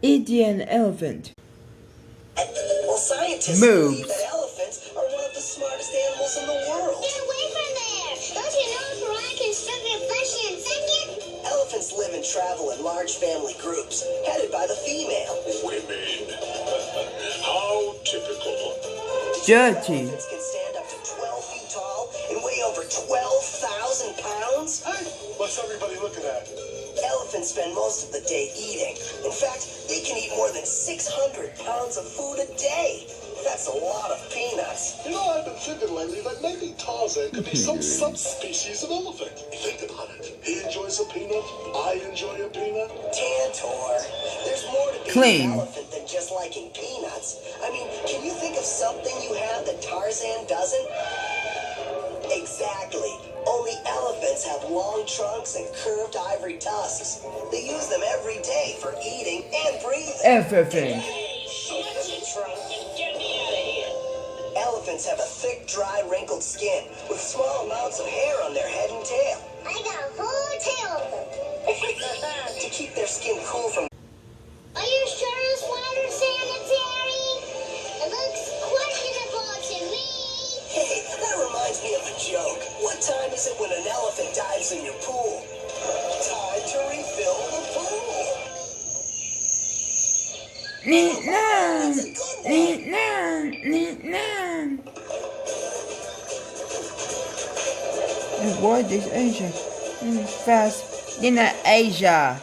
Indian elephant. Well, scientists Moves. believe that elephants are one of the smartest animals in the world. Get away from there! Don't you know karate can strip your flesh in a second? Elephants live and travel in large family groups, headed by the female. Women. How typical. Dirty. Elephants can stand up to 12 feet tall and weigh over 12,000 pounds. Hey, what's everybody looking at? Elephants spend most of the day eating. In fact, they can eat more than 600 pounds of food a day. That's a lot of peanuts. You know, I've been thinking lately that maybe Tarzan could be some subspecies of elephant. Think about it. He enjoys a peanut. I enjoy a peanut. Tantor, there's more to being Clean. an elephant than just liking peanuts. I mean, can you think of something you have that Tarzan doesn't? Exactly. Only elephants have long trunks and curved ivory tusks. They use them every day for eating and breathing. Everything. What's your trunk and get me out of here? Elephants have a thick, dry, wrinkled skin with small amounts of hair on their head and tail. I got a whole tail of them. To keep their skin cool from Are you sure this water's sanitary? It looks questionable to me. Hey, that reminds me of a joke. What time is it when an elephant dives in your pool? Time to refill the pool. Neat now. That's a good one. Neat now. Neat now. The world is Asia. Fast in Asia.